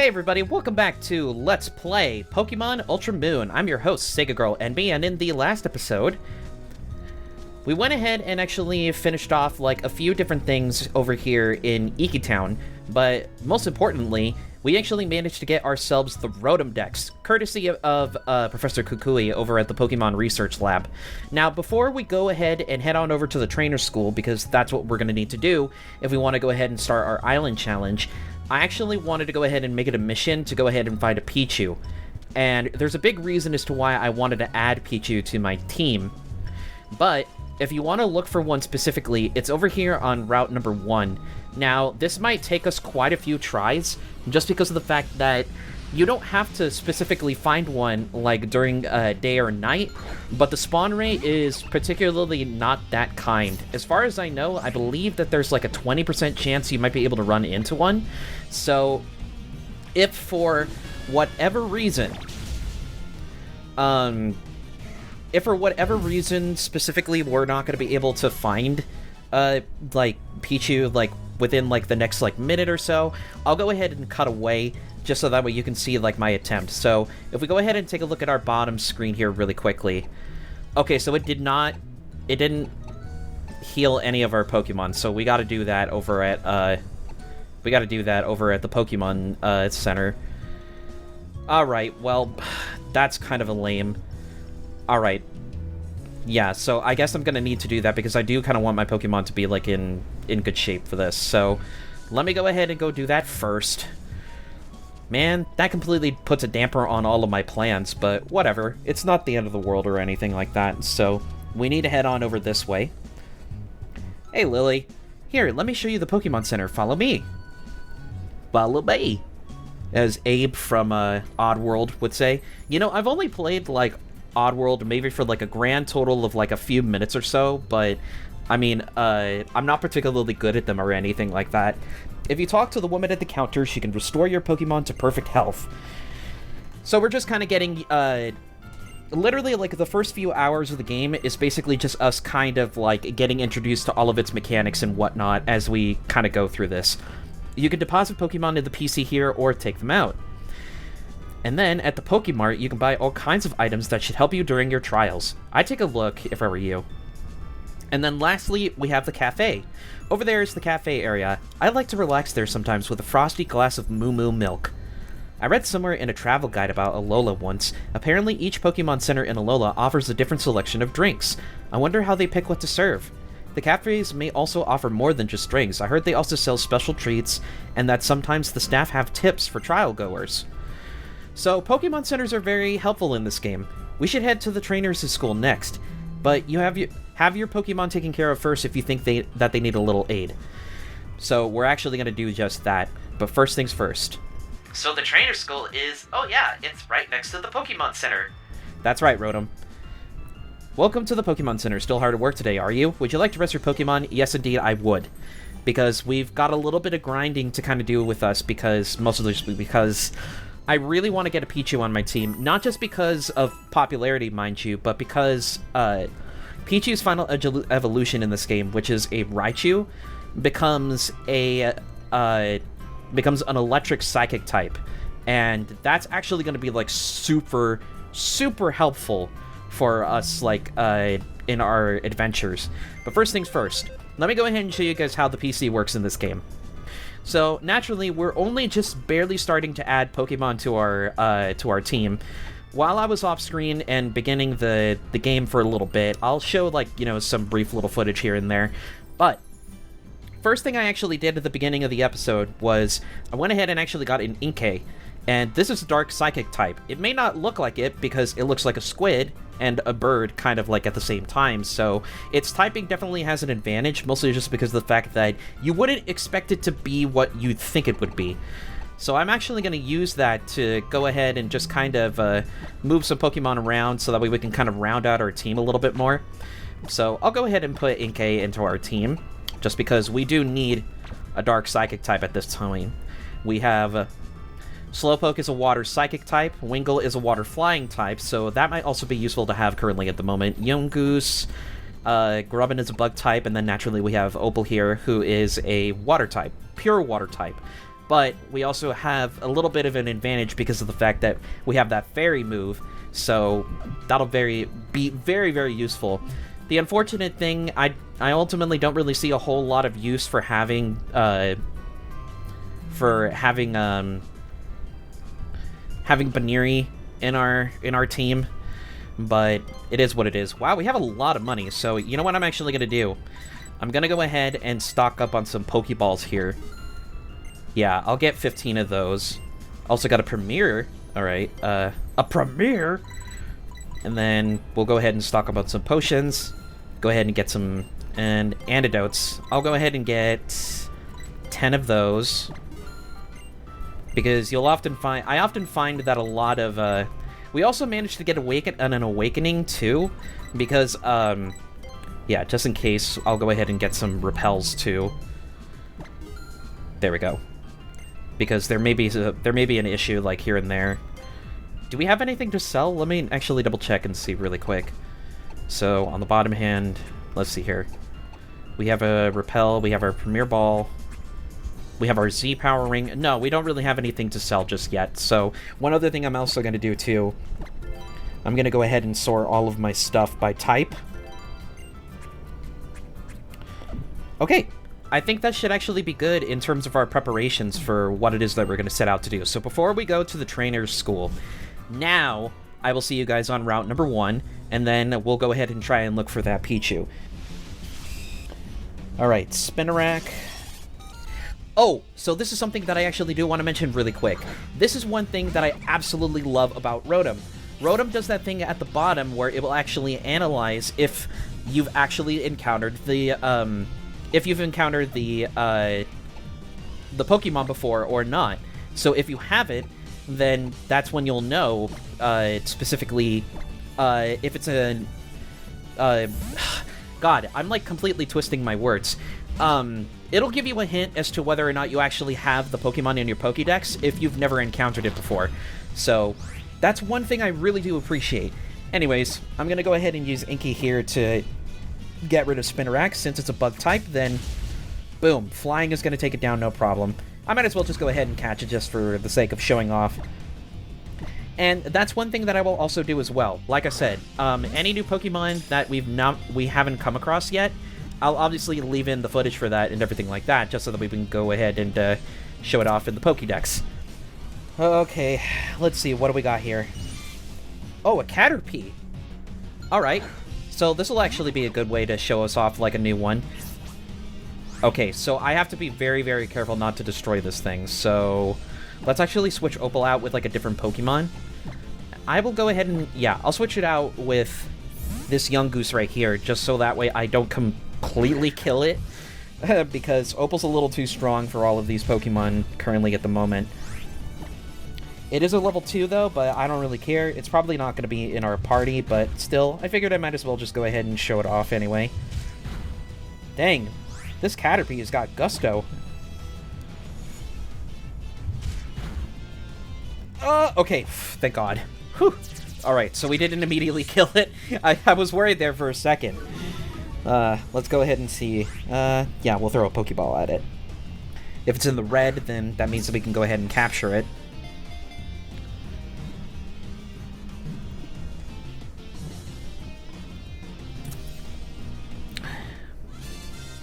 Hey everybody, welcome back to Let's Play Pokemon Ultra Moon. I'm your host, Sega Girl NB, and in the last episode, we went ahead and actually finished off like a few different things over here in Iki Town, but most importantly, we actually managed to get ourselves the Rotom Dex, courtesy of Professor Kukui over at the Pokemon Research Lab. Now, before we go ahead and head on over to the Trainer School, because that's what we're going to need to do if we want to go ahead and start our Island Challenge, I actually wanted to go ahead and make it a mission to go ahead and find a Pichu. And there's a big reason as to why I wanted to add Pichu to my team. But if you want to look for one specifically, it's over here on route number 1. Now, this might take us quite a few tries, just because of the fact that you don't have to specifically find one, like, during day or night, but the spawn rate is particularly not that kind. As far as I know, I believe that there's, like, a 20% chance you might be able to run into one. So, if for whatever reason, specifically we're not going to be able to find, like, Pichu, like, within, like, the next, like, minute or so, I'll go ahead and cut away, just so that way you can see, like, my attempt. So, if we go ahead and take a look at our bottom screen here really quickly. Okay, so it didn't heal any of our Pokemon, so we gotta do that over at, the Pokemon, Center. Alright, well, that's kind of a lame. Alright. Yeah, so I guess I'm gonna need to do that, because I do kind of want my Pokemon to be, like, in good shape for this. So, let me go ahead and go do that first. Man, that completely puts a damper on all of my plans, but whatever. It's not the end of the world or anything like that, so we need to head on over this way. Hey, Lily. Here, let me show you the Pokemon Center. Follow me. Follow me. As Abe from Oddworld would say. You know, I've only played, like, Oddworld maybe for, like, a grand total of, like, a few minutes or so, but, I mean, I'm not particularly good at them or anything like that. If you talk to the woman at the counter, she can restore your Pokemon to perfect health. So we're just kind of getting, literally, like, the first few hours of the game is basically just us kind of, like, getting introduced to all of its mechanics and whatnot as we kind of go through this. You can deposit Pokemon in the PC here or take them out. And then, at the Pokemart, you can buy all kinds of items that should help you during your trials. I'd take a look if I were you. And then lastly, we have the cafe. Over there is the cafe area. I like to relax there sometimes with a frosty glass of Moo Moo milk. I read somewhere in a travel guide about Alola once. Apparently each Pokemon Center in Alola offers a different selection of drinks. I wonder how they pick what to serve. The cafes may also offer more than just drinks. I heard they also sell special treats, and that sometimes the staff have tips for trial goers. So, Pokemon Centers are very helpful in this game. We should head to the Trainers' School next, but you have your Pokemon taken care of first if you think that they need a little aid. So, we're actually going to do just that, but first things first. So the Trainer School is, oh yeah, it's right next to the Pokemon Center. That's right, Rotom. Welcome to the Pokemon Center. Still hard at work today, are you? Would you like to rest your Pokemon? Yes, indeed, I would. Because we've got a little bit of grinding to kind of do with us, because I really want to get a Pichu on my team. Not just because of popularity, mind you, but because Pichu's final evolution in this game, which is a Raichu, becomes an electric psychic type. And that's actually going to be, like, super, super helpful for us, like, in our adventures. But first things first, let me go ahead and show you guys how the PC works in this game. So, naturally, we're only just barely starting to add Pokemon to our team. While I was off-screen and beginning the game for a little bit, I'll show, like, you know, some brief little footage here and there. But first thing I actually did at the beginning of the episode was I went ahead and actually got an Inkay. And this is a dark psychic type. It may not look like it because it looks like a squid and a bird kind of like at the same time, so its typing definitely has an advantage, mostly just because of the fact that you wouldn't expect it to be what you'd think it would be. So I'm actually going to use that to go ahead and just kind of move some Pokemon around so that way we can kind of round out our team a little bit more. So I'll go ahead and put Inkay into our team, just because we do need a dark psychic type at this time. We have Slowpoke is a water psychic type, Wingull is a water flying type, so that might also be useful to have currently at the moment. Yungoos, Grubbin is a bug type, and then naturally we have Opal here, who is a water type, pure water type. but we also have a little bit of an advantage because of the fact that we have that fairy move, so that'll be very, very useful. The unfortunate thing, I ultimately don't really see a whole lot of use for having Baniri in our team, but it is what it is. Wow, we have a lot of money, so you know what I'm actually gonna do? I'm gonna go ahead and stock up on some Pokeballs here. Yeah, I'll get 15 of those. Also got a Premier. Alright, a Premier? And then we'll go ahead and stock up on some potions. Go ahead and get some antidotes. I'll go ahead and get 10 of those. Because you'll often find... I often find that a lot of... we also managed to get an awakening, too. Because, yeah, just in case, I'll go ahead and get some repels, too. There we go. Because there may be an issue, like, here and there. Do we have anything to sell? Let me actually double-check and see really quick. So, on the bottom hand, let's see here. We have a repel, we have our Premier Ball... We have our Z Power Ring. No, we don't really have anything to sell just yet. So, one other thing I'm also going to do, too. I'm going to go ahead and sort all of my stuff by type. Okay. I think that should actually be good in terms of our preparations for what it is that we're going to set out to do. So, before we go to the trainer's school, now I will see you guys on route number 1, and then we'll go ahead and try and look for that Pichu. Alright, Spinarak. Oh, so this is something that I actually do want to mention really quick. This is one thing that I absolutely love about Rotom. Rotom does that thing at the bottom where it will actually analyze if you've actually encountered the Pokemon before or not. So if you have it, then that's when you'll know specifically if it's a... God, I'm like completely twisting my words. It'll give you a hint as to whether or not you actually have the Pokemon in your Pokédex if you've never encountered it before. So, that's one thing I really do appreciate. Anyways, I'm going to go ahead and use Inky here to get rid of Spinarak. Since it's a bug type, then boom, flying is going to take it down no problem. I might as well just go ahead and catch it just for the sake of showing off. And that's one thing that I will also do as well. Like I said, any new Pokemon that we haven't come across yet, I'll obviously leave in the footage for that and everything like that, just so that we can go ahead and show it off in the Pokédex. Okay, let's see, what do we got here? Oh, a Caterpie! Alright, so this will actually be a good way to show us off like a new one. Okay, so I have to be very, very careful not to destroy this thing, so let's actually switch Opal out with like a different Pokemon. I will go ahead and, yeah, I'll switch it out with this young goose right here, just so that way I don't completely kill it, because Opal's a little too strong for all of these Pokemon currently at the moment. It is a level 2 though, but I don't really care. It's probably not going to be in our party, but still, I figured I might as well just go ahead and show it off anyway. Dang, this Caterpie has got gusto. Okay, thank God. Whew. Alright, so we didn't immediately kill it. I was worried there for a second. Let's go ahead and see. Yeah, we'll throw a Pokeball at it. If it's in the red, then that means that we can go ahead and capture it.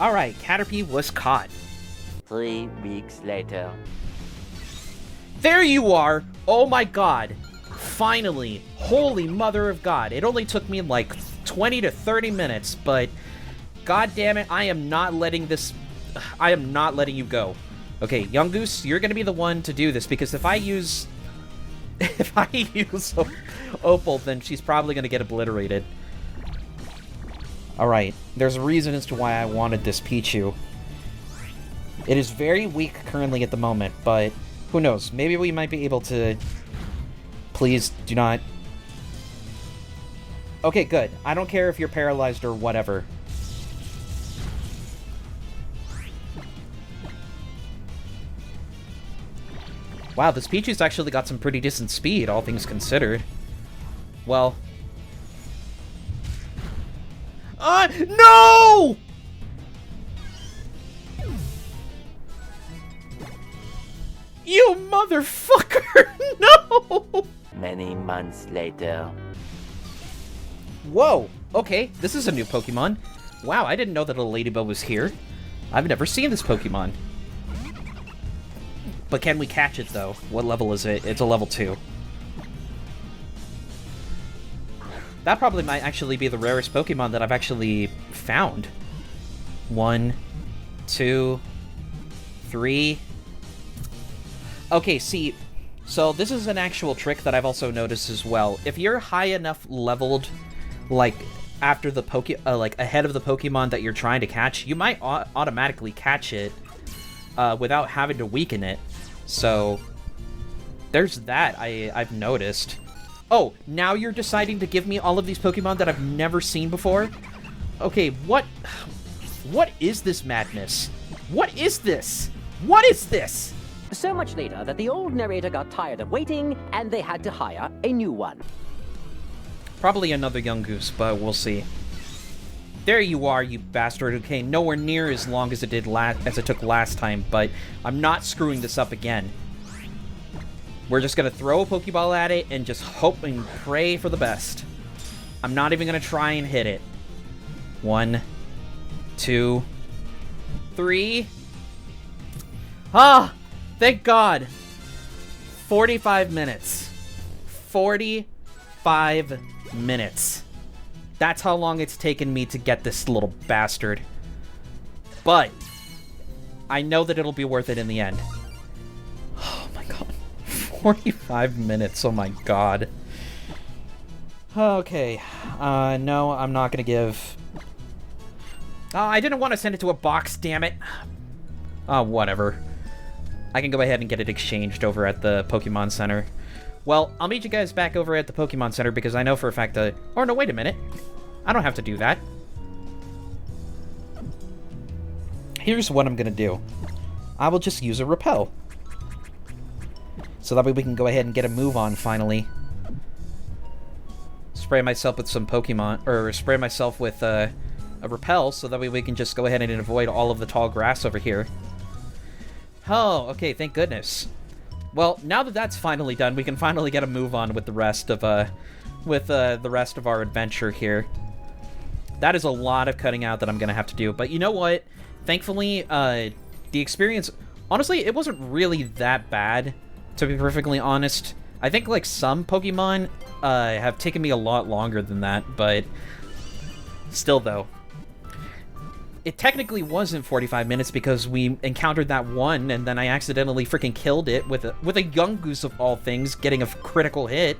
Alright, Caterpie was caught. 3 weeks later. There you are! Oh my god! Finally! Holy mother of God! It only took me like 20 to 30 minutes, but god damn it, I am not letting you go. Okay, Young Goose, you're gonna be the one to do this, because if I use Opal, then she's probably gonna get obliterated. Alright, there's a reason as to why I wanted this Pichu. It is very weak currently at the moment, but who knows, maybe we might be able to... Please, do not... Okay, good. I don't care if you're paralyzed or whatever. Wow, this Pichu's actually got some pretty decent speed, all things considered. Well... no! You motherfucker! No! Many months later. Whoa! Okay, this is a new Pokemon. Wow, I didn't know that a Ladybug was here. I've never seen this Pokemon. But can we catch it, though? What level is it? It's a level 2. That probably might actually be the rarest Pokemon that I've actually found. 1, 2, 3. Okay, see, so this is an actual trick that I've also noticed as well. If you're high enough leveled, like, after the like, ahead of the Pokemon that you're trying to catch, you might automatically catch it without having to weaken it. So, there's that I've noticed. Oh, now you're deciding to give me all of these Pokemon that I've never seen before? Okay, what is this madness? What is this? What is this? So much later that the old narrator got tired of waiting, and they had to hire a new one. Probably another young goose, but we'll see. There you are, you bastard. Okay, nowhere near as long as it took last time, but I'm not screwing this up again. We're just gonna throw a Pokeball at it and just hope and pray for the best. I'm not even gonna try and hit it. 1, 2, 3. Ah! Thank God! 45 minutes. 45 minutes. That's how long it's taken me to get this little bastard. But I know that it'll be worth it in the end. Oh my God. 45 minutes, oh my God. Okay. No, I'm not gonna give... I didn't want to send it to a box, damn it. Whatever. I can go ahead and get it exchanged over at the Pokemon Center. Well, I'll meet you guys back over at the Pokemon Center because I know for a fact that... Or no, wait a minute. I don't have to do that. Here's what I'm gonna do. I will just use a Repel. So that way we can go ahead and get a move on finally. Spray myself with some Pokemon... Or spray myself with a Repel so that way we can just go ahead and avoid all of the tall grass over here. Oh, okay, thank goodness. Well, now that that's finally done, we can finally get a move on with the rest of the rest of our adventure here. That is a lot of cutting out that I'm gonna have to do, but you know what? Thankfully, the experience, honestly, it wasn't really that bad, to be perfectly honest. I think like some Pokemon have taken me a lot longer than that, but still though. It technically wasn't 45 minutes because we encountered that one, and then I accidentally freaking killed it with a young goose of all things, getting a critical hit.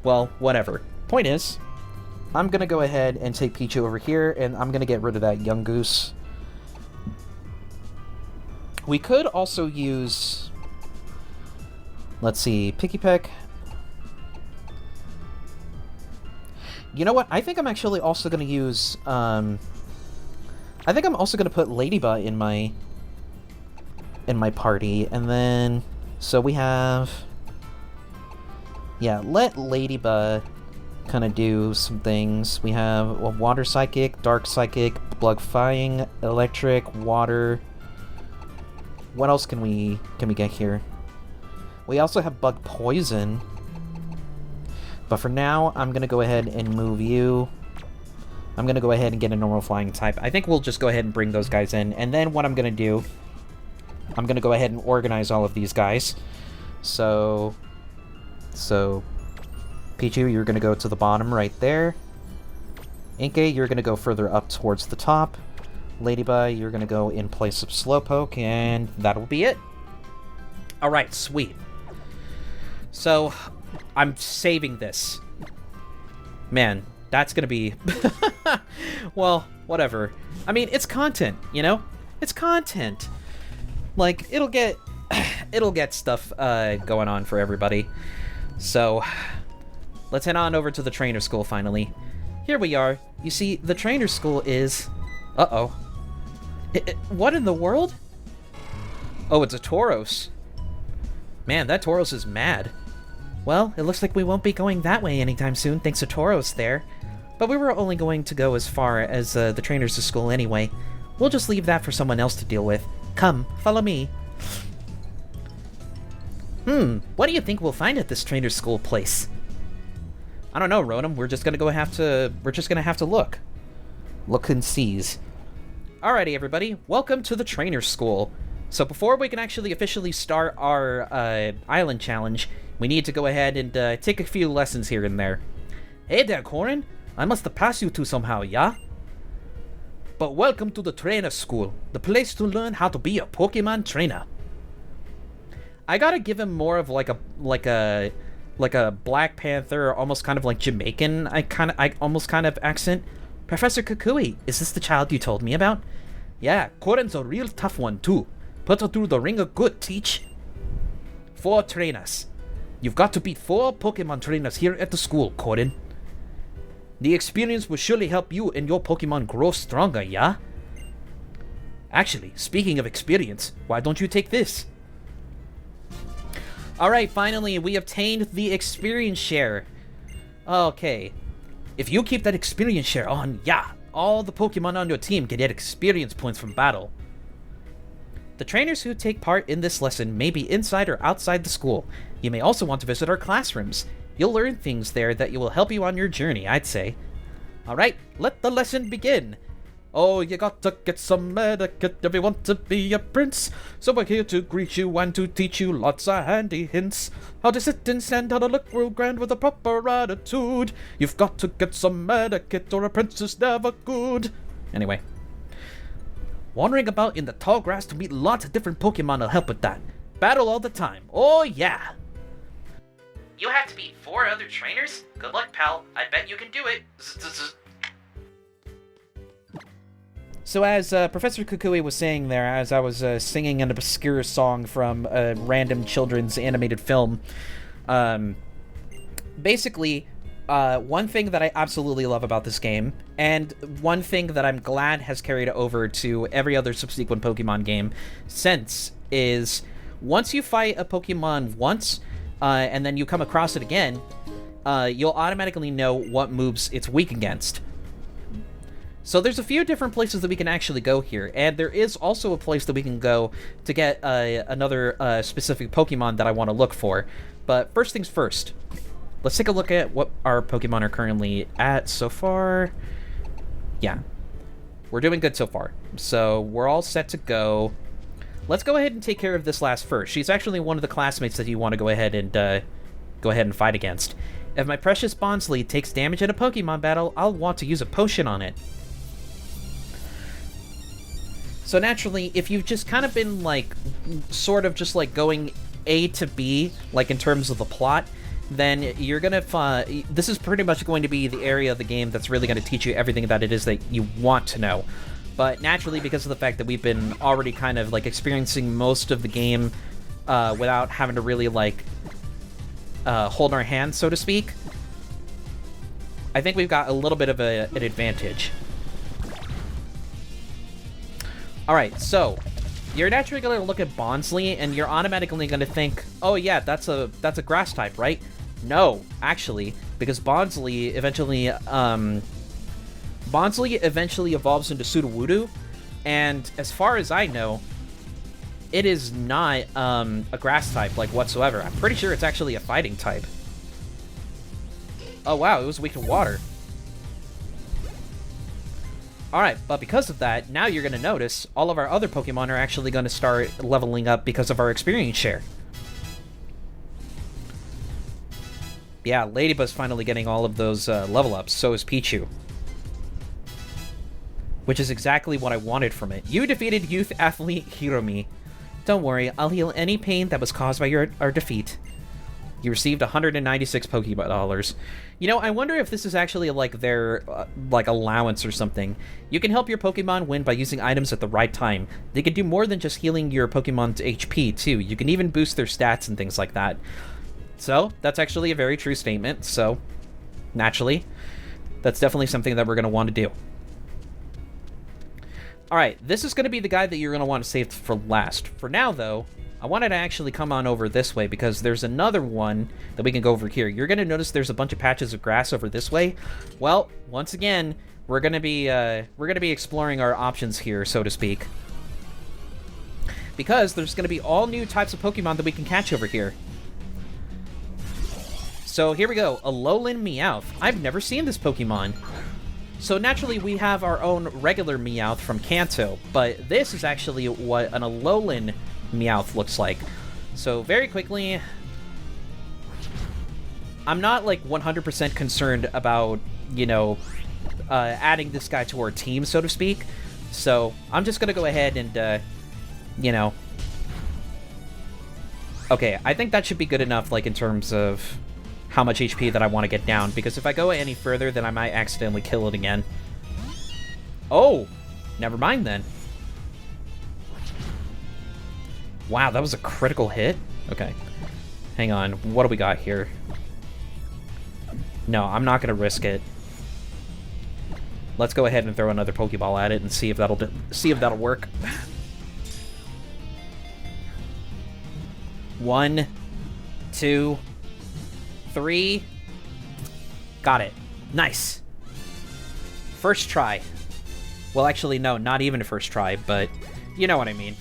Well, whatever. Point is, I'm gonna go ahead and take Pichu over here, and I'm gonna get rid of that young goose. We could also use... Let's see, Picky Peck. You know what? I think I'm actually also gonna use, I think I'm also gonna put Ladybug in my party, and then so we have, yeah, let Ladybug kind of do some things. We have a Water Psychic, Dark Psychic, Bug-Fying, Electric, Water. What else can we get here? We also have Bug Poison. But for now, I'm gonna go ahead and move you. I'm gonna go ahead and get a normal flying type. I think we'll just go ahead and bring those guys in. And then what I'm gonna do, I'm gonna go ahead and organize all of these guys. So Pichu, you're gonna go to the bottom right there. Inkay, you're gonna go further up towards the top. Ladybug, you're gonna go in place of Slowpoke, and that'll be it. Alright, sweet. So, I'm saving this. Man, that's gonna be... well, whatever. I mean, it's content, you know? It's content. Like, it'll get... it'll get stuff going on for everybody. So, let's head on over to the trainer school finally. Here we are. You see, the trainer school is... Uh-oh. What in the world? Oh, it's a Tauros. Man, that Tauros is mad. Well, it looks like we won't be going that way anytime soon, thanks to Tauros there. But we were only going to go as far as the trainers to school anyway. We'll just leave that for someone else to deal with. Come, follow me. What do you think we'll find at this trainer school place? I don't know, Rotom. We're just gonna have to look. Look and seize. Alrighty, everybody. Welcome to the trainer school. So before we can actually officially start our island challenge, we need to go ahead and take a few lessons here and there. Hey there, Corin. I must have passed you two somehow, yeah? But welcome to the trainer school, the place to learn how to be a Pokemon trainer. I gotta give him more of like a Black Panther, almost kind of like Jamaican, I almost kind of accent. Professor Kukui, is this the child you told me about? Yeah, Corin's a real tough one too. Put her through the ringer good, teach. 4 trainers. You've got to beat 4 Pokemon trainers here at the school, Corin. The experience will surely help you and your Pokemon grow stronger, yeah? Actually, speaking of experience, why don't you take this? Alright, finally, we obtained the experience share. Okay. If you keep that experience share on, yeah, all the Pokemon on your team can get experience points from battle. The trainers who take part in this lesson may be inside or outside the school. You may also want to visit our classrooms. You'll learn things there that will help you on your journey, I'd say. Alright, let the lesson begin. Oh, you got to get some etiquette if you want to be a prince. So we're here to greet you and to teach you lots of handy hints. How to sit and stand, how to look real grand with a proper attitude. You've got to get some etiquette or a prince is never good. Anyway. Wandering about in the tall grass to meet lots of different Pokemon will help with that. Battle all the time. Oh yeah! You have to beat 4 other trainers? Good luck, pal. I bet you can do it. So as Professor Kukui was saying there, as I was singing an obscure song from a random children's animated film, basically, one thing that I absolutely love about this game, and one thing that I'm glad has carried over to every other subsequent Pokemon game since, is once you fight a Pokemon once, and then you come across it again, you'll automatically know what moves it's weak against. So there's a few different places that we can actually go here, and there is also a place that we can go to get another specific Pokemon that I want to look for. But first things first, let's take a look at what our Pokemon are currently at so far. Yeah, we're doing good so far. So we're all set to go. Let's go ahead and take care of this last first. She's actually one of the classmates that you want to go ahead and fight against. If my precious Bonsly takes damage in a Pokemon battle, I'll want to use a potion on it. So naturally, if you've just kind of been, like, sort of just, like, going A to B, like, in terms of the plot, then you're gonna find... This is pretty much going to be the area of the game that's really going to teach you everything that it is that you want to know. But naturally, because of the fact that we've been already kind of, like, experiencing most of the game without having to really, like, hold our hand, so to speak, I think we've got a little bit of an advantage. Alright, so, you're naturally going to look at Bonsly, and you're automatically going to think, oh yeah, that's a grass type, right? No, actually, because Bonsly eventually evolves into Sudowoodo, and as far as I know, it is not a grass type, like, whatsoever. I'm pretty sure it's actually a fighting type. Oh wow, it was weak to water. Alright, but because of that, now you're going to notice all of our other Pokemon are actually going to start leveling up because of our experience share. Yeah, Ladybug's finally getting all of those level ups, so is Pichu. Which is exactly what I wanted from it. You defeated youth athlete Hiromi. Don't worry, I'll heal any pain that was caused by our defeat. You received 196 Pokédollars. You know, I wonder if this is actually, like, their, like, allowance or something. You can help your Pokemon win by using items at the right time. They can do more than just healing your Pokemon's HP, too. You can even boost their stats and things like that. So, that's actually a very true statement, so, naturally, that's definitely something that we're going to want to do. Alright, this is going to be the guy that you're going to want to save for last. For now, though, I wanted to actually come on over this way because there's another one that we can go over here. You're going to notice there's a bunch of patches of grass over this way. Well, once again, we're going to be exploring our options here, so to speak. Because there's going to be all new types of Pokemon that we can catch over here. So here we go, Alolan Meowth. I've never seen this Pokemon. So naturally we have our own regular Meowth from Kanto, but this is actually what an Alolan Meowth looks like. So very quickly, I'm not like 100% concerned about, you know, adding this guy to our team, so to speak. So I'm just gonna go ahead and, you know... Okay, I think that should be good enough, like, in terms of how much HP that I want to get down, because if I go any further, then I might accidentally kill it again. Oh! Never mind, then. Wow, that was a critical hit? Okay. Hang on, what do we got here? No, I'm not gonna risk it. Let's go ahead and throw another Pokeball at it and see if that'll work. 1, 2, 3. Got it. Nice. First try. Well, actually, no, not even a first try, but you know what I mean.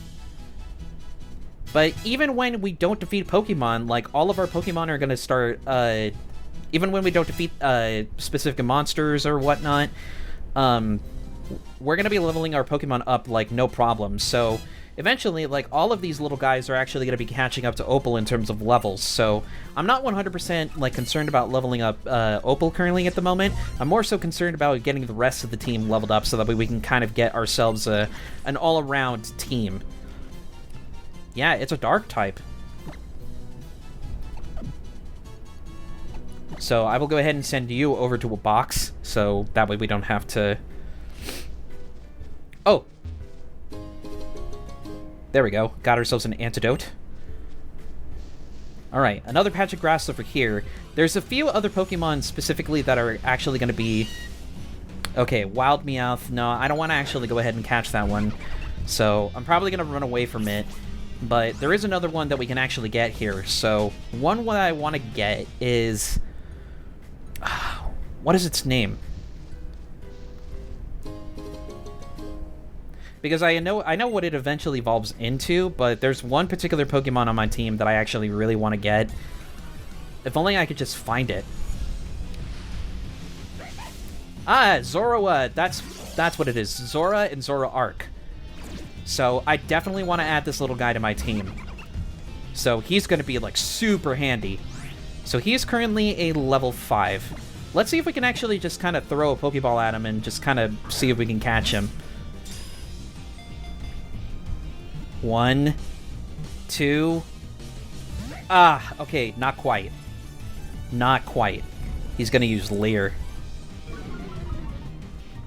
But even when we don't defeat Pokemon, like, all of our Pokemon are gonna start, even when we don't defeat, specific monsters or whatnot, we're gonna be leveling our Pokemon up, like, no problem. So eventually, like, all of these little guys are actually going to be catching up to Opal in terms of levels, so I'm not 100%, like, concerned about leveling up Opal currently at the moment. I'm more so concerned about getting the rest of the team leveled up so that way we can kind of get ourselves an all-around team. Yeah, it's a Dark type. So I will go ahead and send you over to a box, so that way we don't have to... Oh! There we go. Got ourselves an antidote. Alright, another patch of grass over here. There's a few other Pokemon specifically that are actually going to be... Okay, Wild Meowth. No, I don't want to actually go ahead and catch that one. So, I'm probably going to run away from it. But there is another one that we can actually get here. So, one I want to get is... What is its name? Because I know what it eventually evolves into, but there's one particular Pokemon on my team that I actually really want to get. If only I could just find it. Ah, Zoroa, that's what it is. Zora and Zoroark. So I definitely want to add this little guy to my team. So he's going to be, like, super handy. So he's currently a level 5. Let's see if we can actually just kind of throw a Pokeball at him and just kind of see if we can catch him. 1, 2. Ah, okay, not quite. Not quite. He's gonna use Leer.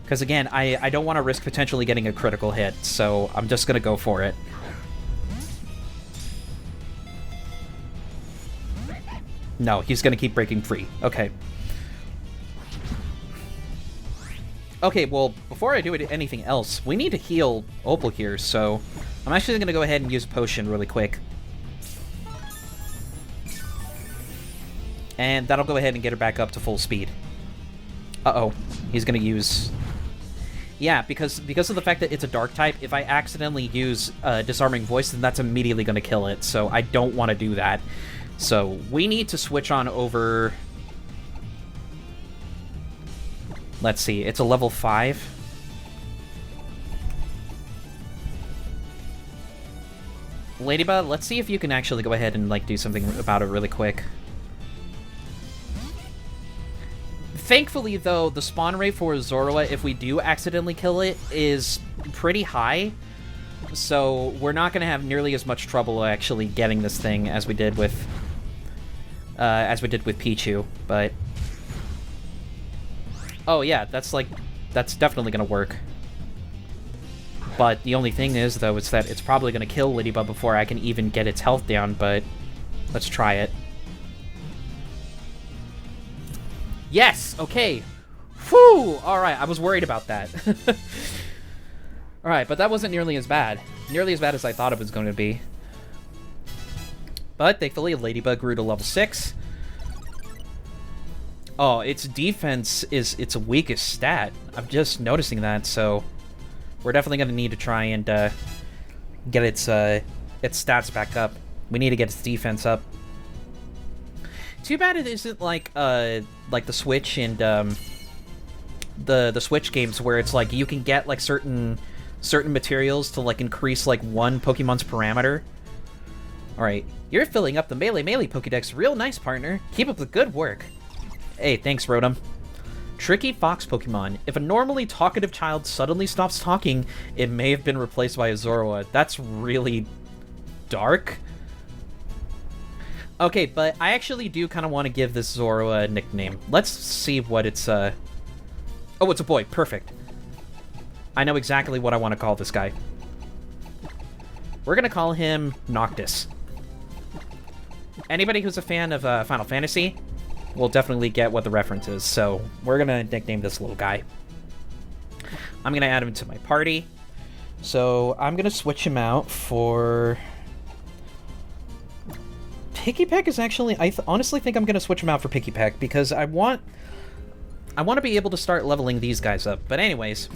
Because again, I don't want to risk potentially getting a critical hit, so I'm just gonna go for it. No, he's gonna keep breaking free. Okay. Okay, well, before I do anything else, we need to heal Opal here, so I'm actually going to go ahead and use a potion really quick. And that'll go ahead and get her back up to full speed. Uh-oh. He's going to use... Yeah, because of the fact that it's a Dark type, if I accidentally use Disarming Voice, then that's immediately going to kill it, so I don't want to do that. So we need to switch on over... Let's see, it's a level 5. Ladybug, let's see if you can actually go ahead and, like, do something about it really quick. Thankfully, though, the spawn rate for Zoroa, if we do accidentally kill it, is pretty high. So we're not going to have nearly as much trouble actually getting this thing as we did with Pichu, but... Oh yeah, that's definitely gonna work. But the only thing is, though, is that it's probably gonna kill Ladybug before I can even get its health down, but let's try it. Yes! Okay! Whew! Alright, I was worried about that. Alright, but that wasn't nearly as bad. Nearly as bad as I thought it was going to be. But thankfully, Ladybug grew to level 6. Oh, its defense is its weakest stat. I'm just noticing that, so we're definitely going to need to try and get its stats back up. We need to get its defense up. Too bad it isn't like the Switch and the Switch games where it's like you can get like certain materials to like increase like one Pokemon's parameter. All right, you're filling up the Melee Pokédex real nice, partner. Keep up the good work. Hey, thanks, Rotom. Tricky Fox Pokemon. If a normally talkative child suddenly stops talking, it may have been replaced by a Zorua. That's really dark. Okay, but I actually do kind of want to give this Zorua a nickname. Let's see what it's, Oh, it's a boy. Perfect. I know exactly what I want to call this guy. We're going to call him Noctis. Anybody who's a fan of Final Fantasy will definitely get what the reference is, so we're going to nickname this little guy. I'm going to add him to my party. So I'm going to switch him out for... Pikipek is actually... I honestly think I'm going to switch him out for Pikipek because I want to be able to start leveling these guys up. But anyways,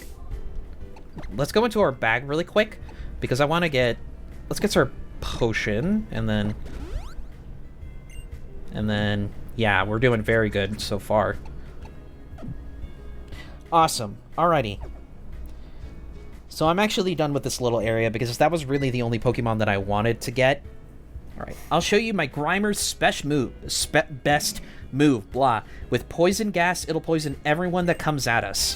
let's go into our bag really quick because I want to get... Let's get our potion, and then... Yeah, we're doing very good so far. Awesome. Alrighty. So I'm actually done with this little area because that was really the only Pokemon that I wanted to get. Alright, I'll show you my Grimer's best move, blah. With poison gas, it'll poison everyone that comes at us.